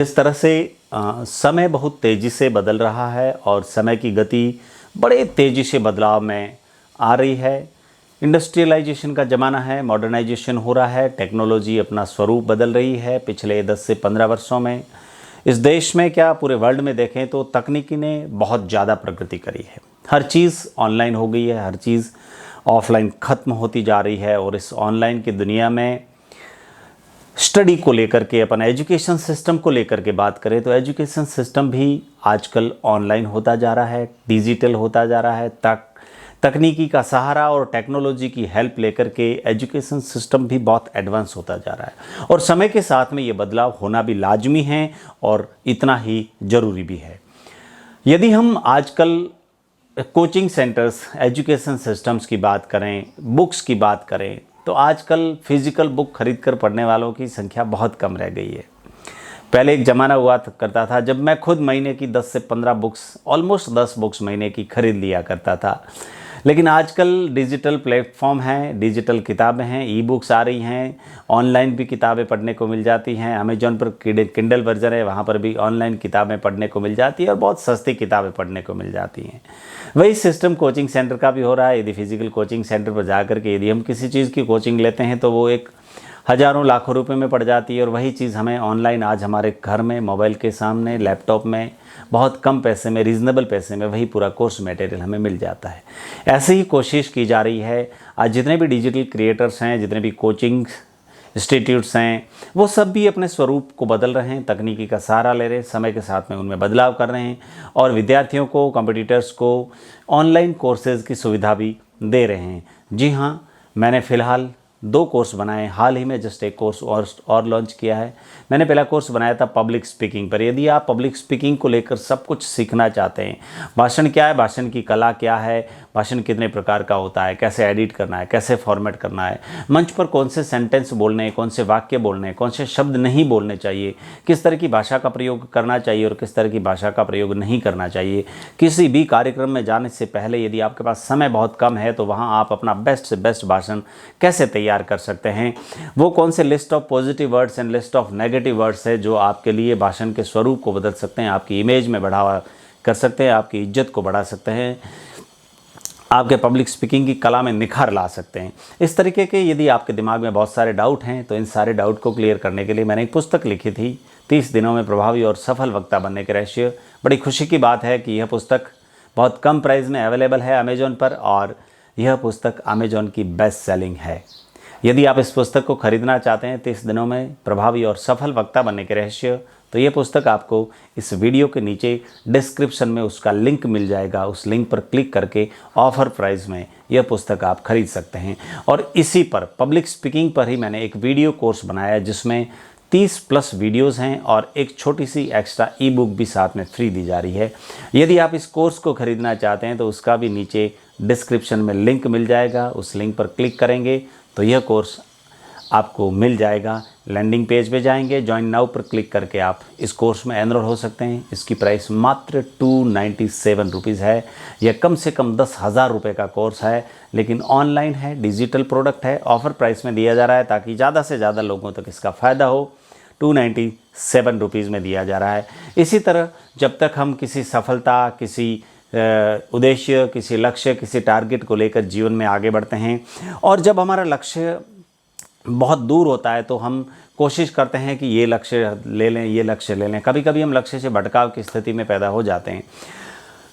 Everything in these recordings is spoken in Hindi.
इस तरह से समय बहुत तेज़ी से बदल रहा है और समय की गति बड़े तेज़ी से बदलाव में आ रही है। इंडस्ट्रियलाइजेशन का ज़माना है, मॉडर्नाइजेशन हो रहा है, टेक्नोलॉजी अपना स्वरूप बदल रही है। पिछले 10 से 15 वर्षों में इस देश में क्या पूरे वर्ल्ड में देखें तो तकनीकी ने बहुत ज़्यादा प्रगति करी है। हर चीज़ ऑनलाइन हो गई है, हर चीज़ ऑफलाइन ख़त्म होती जा रही है। और इस ऑनलाइन की दुनिया में स्टडी को लेकर के, अपन एजुकेशन सिस्टम को लेकर के बात करें तो एजुकेशन सिस्टम भी आजकल ऑनलाइन होता जा रहा है, डिजिटल होता जा रहा है। तकनीकी का सहारा और टेक्नोलॉजी की हेल्प लेकर के एजुकेशन सिस्टम भी बहुत एडवांस होता जा रहा है और समय के साथ में ये बदलाव होना भी लाजमी है और इतना ही ज़रूरी भी है। यदि हम आजकल कोचिंग सेंटर्स, एजुकेशन सिस्टम्स की बात करें, बुक्स की बात करें तो आजकल फिज़िकल बुक खरीद कर पढ़ने वालों की संख्या बहुत कम रह गई है। पहले एक ज़माना हुआ करता था जब मैं खुद महीने की 10 से 15 बुक्स, ऑलमोस्ट 10 बुक्स महीने की खरीद लिया करता था। लेकिन आजकल डिजिटल प्लेटफॉर्म हैं, डिजिटल किताबें हैं, ई बुक्स आ रही हैं, ऑनलाइन भी किताबें पढ़ने को मिल जाती हैं। अमेजॉन पर किंडल वर्जन है, वहाँ पर भी ऑनलाइन किताबें पढ़ने को मिल जाती है और बहुत सस्ती किताबें पढ़ने को मिल जाती हैं। वही सिस्टम कोचिंग सेंटर का भी हो रहा है। यदि फिजिकल कोचिंग सेंटर पर जा कर के यदि हम किसी चीज़ की कोचिंग लेते हैं तो वो एक हज़ारों लाखों रुपए में पड़ जाती है और वही चीज़ हमें ऑनलाइन आज हमारे घर में, मोबाइल के सामने, लैपटॉप में बहुत कम पैसे में, रीज़नेबल पैसे में वही पूरा कोर्स मटेरियल हमें मिल जाता है। ऐसे ही कोशिश की जा रही है। आज जितने भी डिजिटल क्रिएटर्स हैं, जितने भी कोचिंग इंस्टीट्यूट्स हैं, वो सब भी अपने स्वरूप को बदल रहे हैं, तकनीकी का सहारा ले रहे हैं, समय के साथ में उनमें बदलाव कर रहे हैं और विद्यार्थियों को, कॉम्पिटिटर्स को ऑनलाइन कोर्सेज़ की सुविधा भी दे रहे हैं। जी हाँ, मैंने फ़िलहाल 2 कोर्स बनाए। हाल ही में जस्ट एक कोर्स और लॉन्च किया है। मैंने पहला कोर्स बनाया था पब्लिक स्पीकिंग पर। यदि आप पब्लिक स्पीकिंग को लेकर सब कुछ सीखना चाहते हैं, भाषण क्या है, भाषण की कला क्या है, भाषण कितने प्रकार का होता है, कैसे एडिट करना है, कैसे फॉर्मेट करना है, मंच पर कौन से सेंटेंस बोलने हैं, कौन से वाक्य बोलने हैं, कौन से शब्द नहीं बोलने चाहिए, किस तरह की भाषा का प्रयोग करना चाहिए और किस तरह की भाषा का प्रयोग नहीं करना चाहिए। किसी भी कार्यक्रम में जाने से पहले यदि आपके पास समय बहुत कम है तो वहाँ आप अपना बेस्ट से बेस्ट भाषण कैसे तैयार कर सकते हैं, वो कौन से list of positive words and list of negative words है जो आपके लिए भाषण के स्वरूप को बदल सकते हैं, आपकी इमेज में बढ़ावा कर सकते हैं, आपकी इज्जत को बढ़ा सकते हैं, आपके पब्लिक स्पीकिंग की कला में निखार ला सकते हैं। इस तरीके के यदि आपके दिमाग में बहुत सारे डाउट हैं तो इन सारे डाउट को क्लियर करने के लिए मैंने एक पुस्तक लिखी थी, 30 दिनों में प्रभावी और सफल वक्ता बनने के रहस्य। बड़ी खुशी की बात है कि यह पुस्तक बहुत कम प्राइस में अवेलेबल है अमेजॉन पर और यह पुस्तक अमेजॉन की बेस्ट सेलिंग है। यदि आप इस पुस्तक को खरीदना चाहते हैं 30 दिनों में प्रभावी और सफल वक्ता बनने के रहस्य, तो ये पुस्तक आपको इस वीडियो के नीचे डिस्क्रिप्शन में उसका लिंक मिल जाएगा। उस लिंक पर क्लिक करके ऑफ़र प्राइस में यह पुस्तक आप खरीद सकते हैं। और इसी पर पब्लिक स्पीकिंग पर ही मैंने एक वीडियो कोर्स बनाया है जिसमें 30+ वीडियोज़ हैं और एक छोटी सी एक्स्ट्रा ई बुक भी साथ में फ्री दी जा रही है। यदि आप इस कोर्स को खरीदना चाहते हैं तो उसका भी नीचे डिस्क्रिप्शन में लिंक मिल जाएगा। उस लिंक पर क्लिक करेंगे तो यह कोर्स आपको मिल जाएगा। लैंडिंग पेज पे जाएंगे, ज्वाइन नाउ पर क्लिक करके आप इस कोर्स में एनरोल हो सकते हैं। इसकी प्राइस मात्र 297 रुपीज़ है। यह कम से कम 10,000 रुपये का कोर्स है, लेकिन ऑनलाइन है, डिजिटल प्रोडक्ट है, ऑफ़र प्राइस में दिया जा रहा है ताकि ज़्यादा से ज़्यादा लोगों तक इसका फ़ायदा हो। 297 रुपीज़ में दिया जा रहा है। इसी तरह जब तक हम किसी सफलता, किसी उद्देश्य, किसी लक्ष्य, किसी टारगेट को लेकर जीवन में आगे बढ़ते हैं और जब हमारा लक्ष्य बहुत दूर होता है तो हम कोशिश करते हैं कि ये लक्ष्य ले लें, ये लक्ष्य ले लें। कभी कभी हम लक्ष्य से भटकाव की स्थिति में पैदा हो जाते हैं।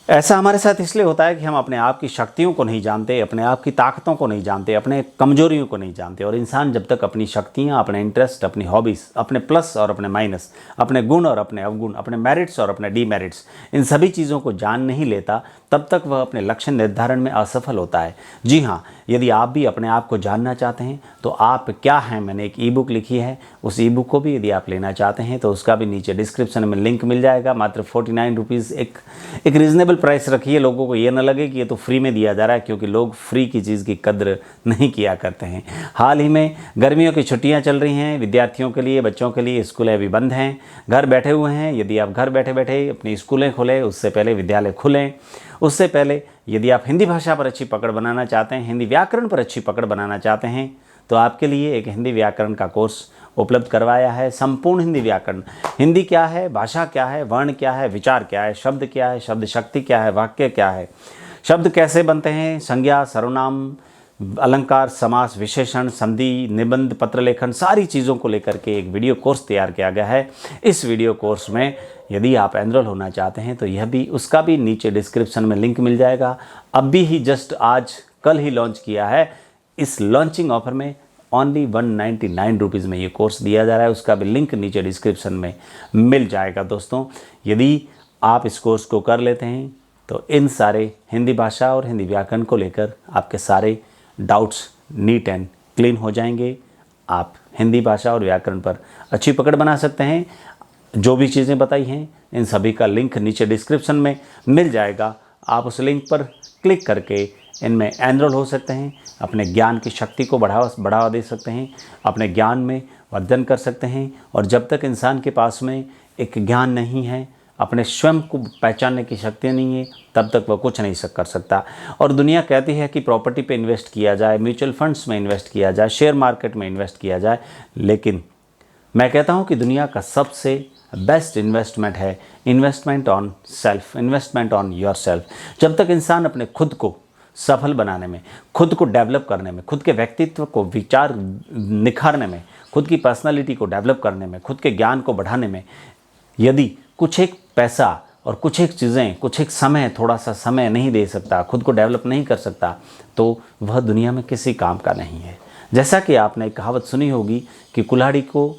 ऐसा हमारे साथ इसलिए होता है कि हम अपने आप की शक्तियों को नहीं जानते, अपने आप की ताकतों को नहीं जानते, अपने कमजोरियों को नहीं जानते। और इंसान जब तक अपनी शक्तियाँ, अपने इंटरेस्ट, अपनी हॉबीज़, अपने प्लस और अपने माइनस, अपने गुण और अपने अवगुण, अपने मेरिट्स और अपने डीमेरिट्स, इन सभी चीज़ों को जान नहीं लेता, तब तक वह अपने लक्ष्य निर्धारण में असफल होता है। जी हाँ, यदि आप भी अपने आप को जानना चाहते हैं तो आप क्या हैं, मैंने एक ई बुक लिखी है। उस ई बुक को भी यदि आप लेना चाहते हैं तो उसका भी नीचे डिस्क्रिप्शन में लिंक मिल जाएगा। मात्र 49 रुपीज़ एक रीज़नेबल प्राइस रखिए। लोगों को ये ना लगे कि ये तो फ्री में दिया जा रहा है, क्योंकि लोग फ्री की चीज़ की कद्र नहीं किया करते हैं। हाल ही में गर्मियों की छुट्टियां चल रही हैं विद्यार्थियों के लिए, बच्चों के लिए। स्कूलें अभी बंद हैं, घर बैठे हुए हैं। यदि आप घर बैठे बैठे अपनी स्कूलें खोलें, उससे पहले विद्यालय खुलें, उससे पहले यदि आप हिंदी भाषा पर अच्छी पकड़ बनाना चाहते हैं, हिंदी व्याकरण पर अच्छी पकड़ बनाना चाहते हैं, तो आपके लिए एक हिंदी व्याकरण का कोर्स उपलब्ध करवाया है। संपूर्ण हिंदी व्याकरण, हिंदी क्या है, भाषा क्या है, वर्ण क्या है, विचार क्या है, शब्द क्या है, शब्द शक्ति क्या है, वाक्य क्या है, शब्द कैसे बनते हैं, संज्ञा, सर्वनाम, अलंकार, समास, विशेषण, संधि, निबंध, पत्र लेखन, सारी चीज़ों को लेकर के एक वीडियो कोर्स तैयार किया गया है। इस वीडियो कोर्स में यदि आप एनरोल होना चाहते हैं तो यह भी, उसका भी नीचे डिस्क्रिप्शन में लिंक मिल जाएगा। अभी ही जस्ट आज कल ही लॉन्च किया है। इस लॉन्चिंग ऑफर में ओनली 199 रुपीज़ में ये कोर्स दिया जा रहा है। उसका भी लिंक नीचे डिस्क्रिप्शन में मिल जाएगा। दोस्तों, यदि आप इस कोर्स को कर लेते हैं तो इन सारे हिंदी भाषा और हिंदी व्याकरण को लेकर आपके सारे डाउट्स नीट एंड क्लीन हो जाएंगे। आप हिंदी भाषा और व्याकरण पर अच्छी पकड़ बना सकते हैं। जो भी चीज़ें बताई हैं इन सभी का लिंक नीचे डिस्क्रिप्शन में मिल जाएगा। आप उस लिंक पर क्लिक करके इनमें एनरोल हो सकते हैं, अपने ज्ञान की शक्ति को बढ़ावा दे सकते हैं, अपने ज्ञान में वर्धन कर सकते हैं। और जब तक इंसान के पास में एक ज्ञान नहीं है, अपने स्वयं को पहचानने की शक्ति नहीं है, तब तक वह कुछ नहीं कर सकता। और दुनिया कहती है कि प्रॉपर्टी पे इन्वेस्ट किया जाए, म्यूचुअल फंड्स में इन्वेस्ट किया जाए, शेयर मार्केट में इन्वेस्ट किया जाए, लेकिन मैं कहता हूं कि दुनिया का सबसे बेस्ट इन्वेस्टमेंट है investment on self, investment on your self. जब तक इंसान अपने खुद को सफल बनाने में, खुद को डेवलप करने में, खुद के व्यक्तित्व को विचार निखारने में, खुद की पर्सनालिटी को डेवलप करने में, खुद के ज्ञान को बढ़ाने में यदि कुछ एक पैसा और कुछ एक चीज़ें, कुछ एक समय, थोड़ा सा समय नहीं दे सकता, खुद को डेवलप नहीं कर सकता, तो वह दुनिया में किसी काम का नहीं है। जैसा कि आपने एक कहावत सुनी होगी कि कुल्हाड़ी को,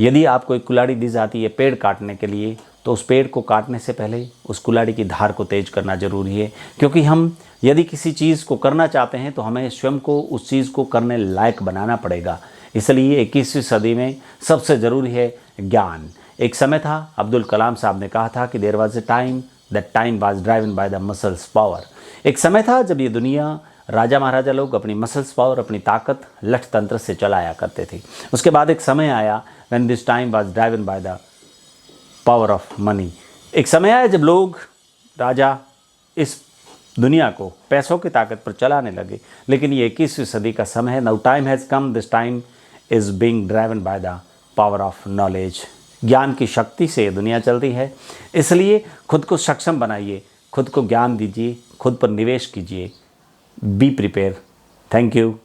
यदि आपको एक कुल्हाड़ी दी जाती है पेड़ काटने के लिए, तो उस पेड़ को काटने से पहले उस कुल्हाड़ी की धार को तेज करना जरूरी है। क्योंकि हम यदि किसी चीज़ को करना चाहते हैं तो हमें स्वयं को उस चीज़ को करने लायक बनाना पड़ेगा। इसलिए 21वीं सदी में सबसे ज़रूरी है ज्ञान। एक समय था, अब्दुल कलाम साहब ने कहा था कि there was a time, that time was driven by the muscles power. एक समय था जब ये दुनिया, राजा महाराजा लोग अपनी मसल्स पावर, अपनी ताकत लठ तंत्र से चलाया करते थे। उसके बाद एक समय आया when this time was driven by the power of money. एक समय आया जब लोग, राजा, इस दुनिया को पैसों की ताकत पर चलाने लगे। लेकिन ये 21वीं सदी का समय है। Now time has come, this time is being driven by the power of knowledge. ज्ञान की शक्ति से दुनिया चलती है। इसलिए खुद को सक्षम बनाइए, खुद को ज्ञान दीजिए, खुद पर निवेश कीजिए। Be prepare. Thank you.